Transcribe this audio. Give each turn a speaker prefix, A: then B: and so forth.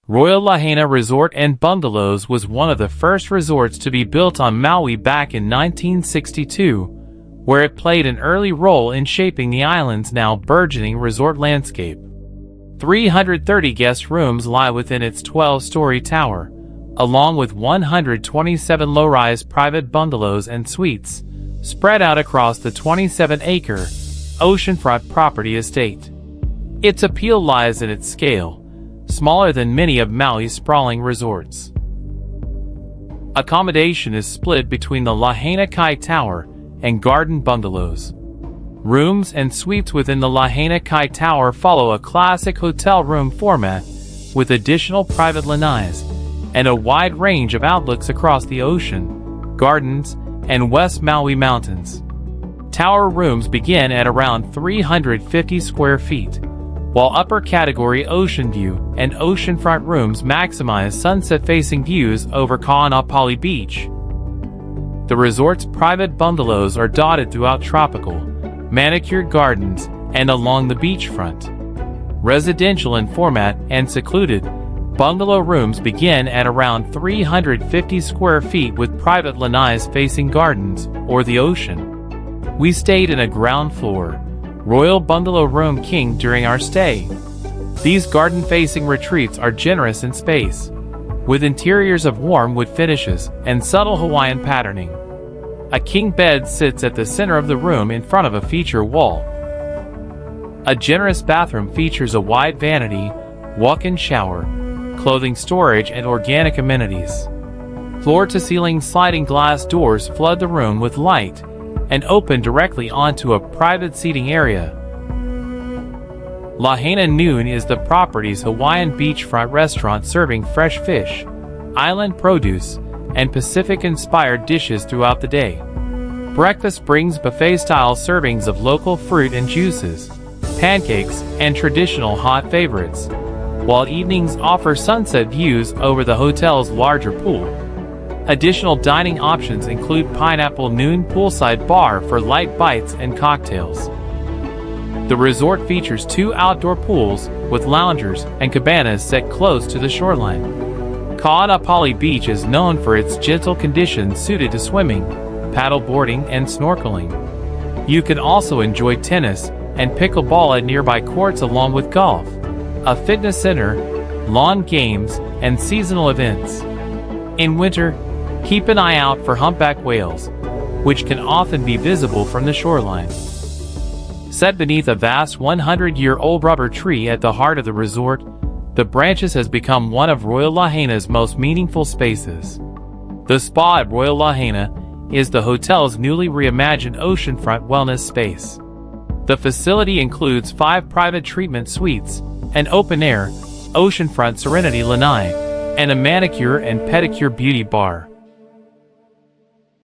A: Royal Lahaina Resort and Bungalows was one of the first resorts to be built on Maui back in 1962, where it played an early role in shaping the island's now burgeoning resort landscape. 330 guest rooms lie within its 12-story tower, along with 127 low-rise private bungalows and suites, spread out across the 27-acre oceanfront property estate. Its appeal lies in its scale, smaller than many of Maui's sprawling resorts. Accommodation is split between the Lahaina Kai Tower and Garden Bungalows. Rooms and suites within the Lahaina Kai Tower follow a classic hotel room format, with additional private lanais and a wide range of outlooks across the ocean, gardens, and West Maui Mountains. Tower rooms begin at around 350 square feet, while upper-category ocean view and oceanfront rooms maximize sunset-facing views over Kaanapali Beach. The resort's private bungalows are dotted throughout tropical, manicured gardens and along the beachfront. Residential in format and secluded, bungalow rooms begin at around 350 square feet with private lanais facing gardens or the ocean. We stayed in a ground-floor Royal Bungalow Room King during our stay. These garden-facing retreats are generous in space, with interiors of warm wood finishes and subtle Hawaiian patterning. A king bed sits at the center of the room in front of a feature wall. A generous bathroom features a wide vanity, walk-in shower, clothing storage, and organic amenities. Floor-to-ceiling sliding glass doors flood the room with light and open directly onto a private seating area. Lahaina Noon is the property's Hawaiian beachfront restaurant serving fresh fish, island produce, and Pacific-inspired dishes throughout the day. Breakfast brings buffet-style servings of local fruit and juices, pancakes, and traditional hot favorites, while evenings offer sunset views over the hotel's larger pool. Additional dining options include Pineapple Noon poolside bar for light bites and cocktails. The resort features 2 outdoor pools with loungers and cabanas set close to the shoreline. Kaanapali Beach is known for its gentle conditions suited to swimming, paddle boarding, and snorkeling. You can also enjoy tennis and pickleball at nearby courts along with golf, a fitness center, lawn games, and seasonal events. In winter, keep an eye out for humpback whales, which can often be visible from the shoreline. Set beneath a vast 100-year-old rubber tree at the heart of the resort, the branches has become one of Royal Lahaina's most meaningful spaces. The spa at Royal Lahaina is the hotel's newly reimagined oceanfront wellness space. The facility includes 5 private treatment suites, an open-air, oceanfront Serenity lanai, and a manicure and pedicure beauty bar.